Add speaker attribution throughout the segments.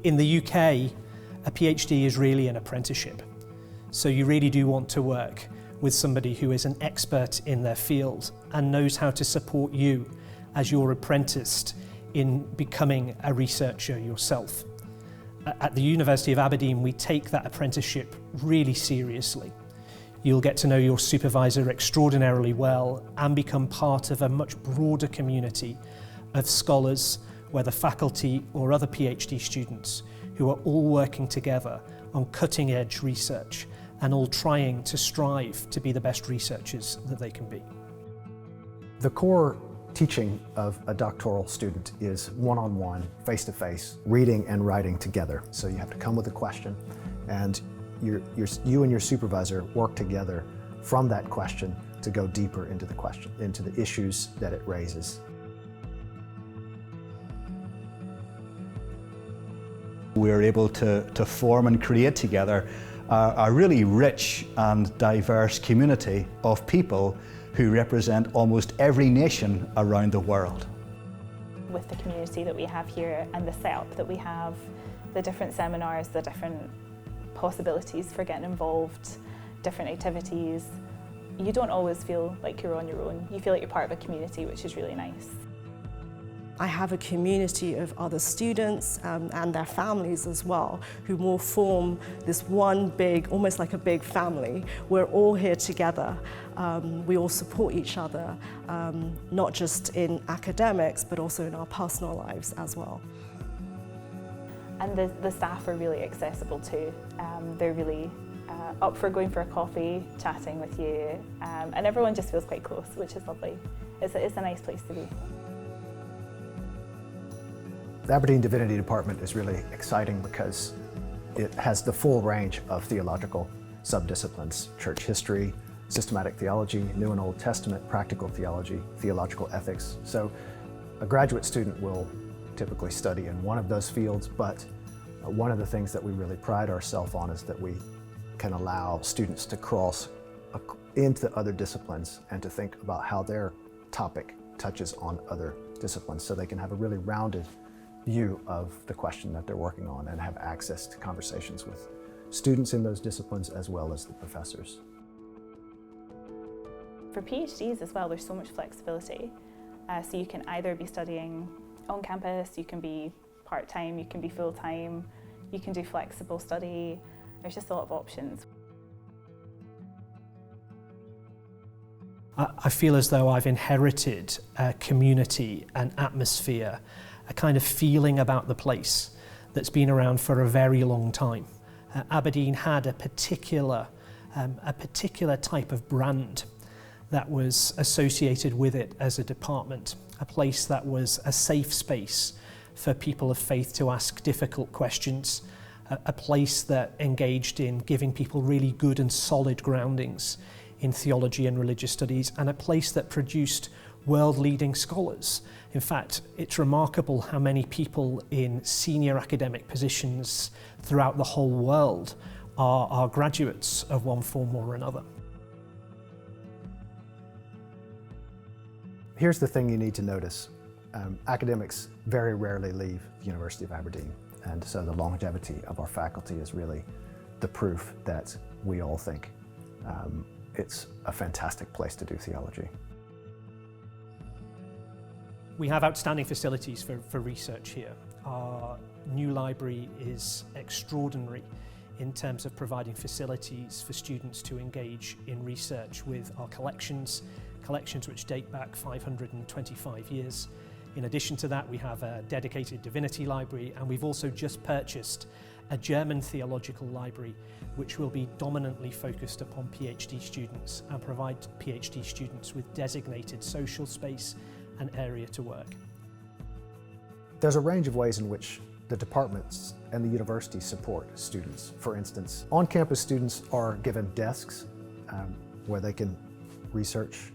Speaker 1: In the UK, a PhD is really an apprenticeship. So you really do want to work with somebody who is an expert in their field and knows how to support you as you're apprenticed in becoming a researcher yourself. At the University of Aberdeen, we take that apprenticeship really seriously. You'll get to know your supervisor extraordinarily well and become part of a much broader community of scholars, whether faculty or other PhD students, who are all working together on cutting-edge research and all trying to strive to be the best researchers that they can be.
Speaker 2: The core teaching of a doctoral student is one-on-one, face-to-face, reading and writing together. So you have to come with a question, and you and your supervisor work together from that question to go deeper into the question, into the issues that it raises.
Speaker 3: We're able to form and create together a really rich and diverse community of people who represent almost every nation around the world.
Speaker 4: With the community that we have here and the setup that we have, the different seminars, the different possibilities for getting involved, different activities, you don't always feel like you're on your own. You feel like you're part of a community, which is really nice.
Speaker 5: I have a community of other students and their families as well, who all form this one big, almost like a big family. We're all here together. We all support each other, not just in academics, but also in our personal lives as well.
Speaker 4: And the staff are really accessible too. They're really up for going for a coffee, chatting with you, and everyone just feels quite close, which is lovely. It's a nice place to be.
Speaker 2: The Aberdeen Divinity Department is really exciting because it has the full range of theological subdisciplines: church history, systematic theology, New and Old Testament, practical theology, theological ethics. So a graduate student will typically study in one of those fields, but one of the things that we really pride ourselves on is that we can allow students to cross into other disciplines and to think about how their topic touches on other disciplines, so they can have a really rounded view of the question that they're working on and have access to conversations with students in those disciplines as well as the professors.
Speaker 4: For PhDs as well, there's so much flexibility. So you can either be studying on campus, you can be part-time, you can be full-time, you can do flexible study. There's just a lot of options.
Speaker 1: I feel as though I've inherited a community, an atmosphere, a kind of feeling about the place that's been around for a very long time. Aberdeen had a particular type of brand that was associated with it as a department, a place that was a safe space for people of faith to ask difficult questions, a place that engaged in giving people really good and solid groundings in theology and religious studies, and a place that produced world-leading scholars. In fact, it's remarkable how many people in senior academic positions throughout the whole world are graduates of one form or another.
Speaker 2: Here's the thing you need to notice. Academics very rarely leave the University of Aberdeen, and so the longevity of our faculty is really the proof that we all think it's a fantastic place to do theology.
Speaker 1: We have outstanding facilities for research here. Our new library is extraordinary in terms of providing facilities for students to engage in research with our collections which date back 525 years. In addition to that, we have a dedicated Divinity library, and we've also just purchased a German theological library which will be dominantly focused upon PhD students and provide PhD students with designated social space an area to work.
Speaker 2: There's a range of ways in which the departments and the university support students. For instance, on-campus students are given desks where they can research,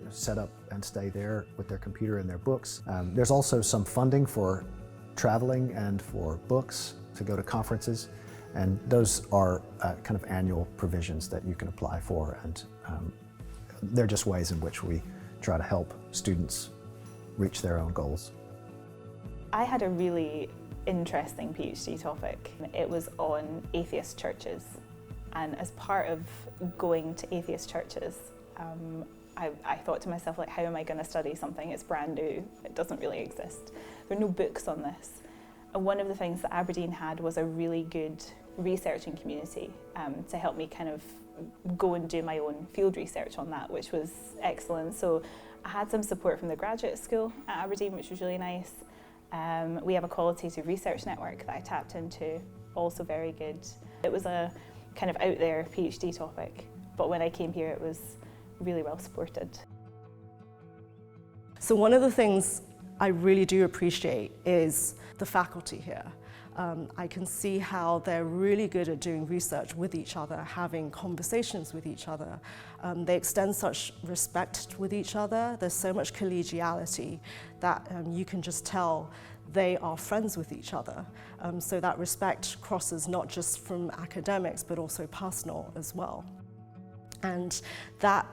Speaker 2: set up and stay there with their computer and their books. There's also some funding for traveling and for books to go to conferences, and those are kind of annual provisions that you can apply for, and they're just ways in which we try to help students reach their own goals.
Speaker 4: I had a really interesting PhD topic. It was on atheist churches, and as part of going to atheist churches, I thought to myself, like, how am I going to study something? It's brand new, it doesn't really exist. There are no books on this. And one of the things that Aberdeen had was a really good researching community to help me kind of go and do my own field research on that, which was excellent. So I had some support from the graduate school at Aberdeen, which was really nice. We have a qualitative research network that I tapped into, also very good. It was a kind of out there PhD topic, but when I came here it was really well supported.
Speaker 5: So one of the things I really do appreciate is the faculty here. I can see how they're really good at doing research with each other, having conversations with each other. They extend such respect with each other. There's so much collegiality that you can just tell they are friends with each other. So that respect crosses not just from academics, but also personal as well. And that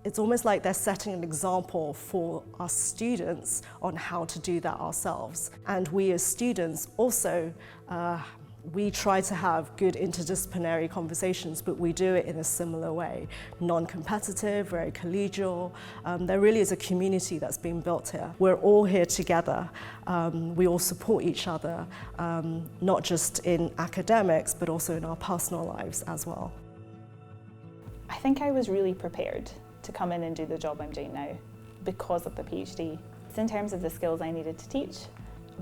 Speaker 5: it's almost like they're setting an example for us students on how to do that ourselves. And we as students also, we try to have good interdisciplinary conversations, but we do it in a similar way. Non-competitive, very collegial. There really is a community that's been built here. We're all here together. We all support each other, not just in academics, but also in our personal lives as well.
Speaker 4: I think I was really prepared to come in and do the job I'm doing now because of the PhD. It's in terms of the skills I needed to teach,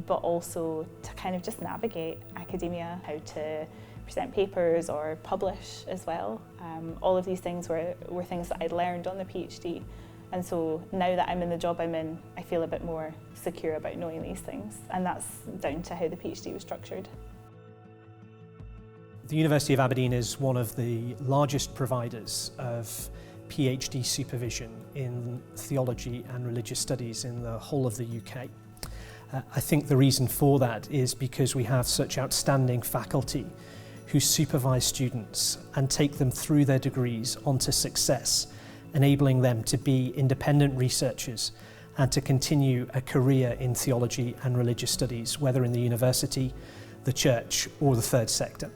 Speaker 4: but also to kind of just navigate academia, how to present papers or publish as well. All of these things were things that I'd learned on the PhD. And so now that I'm in the job I'm in, I feel a bit more secure about knowing these things. And that's down to how the PhD was structured.
Speaker 1: The University of Aberdeen is one of the largest providers of PhD supervision in theology and religious studies in the whole of the UK. I think the reason for that is because we have such outstanding faculty who supervise students and take them through their degrees onto success, enabling them to be independent researchers and to continue a career in theology and religious studies, whether in the university, the church, or the third sector.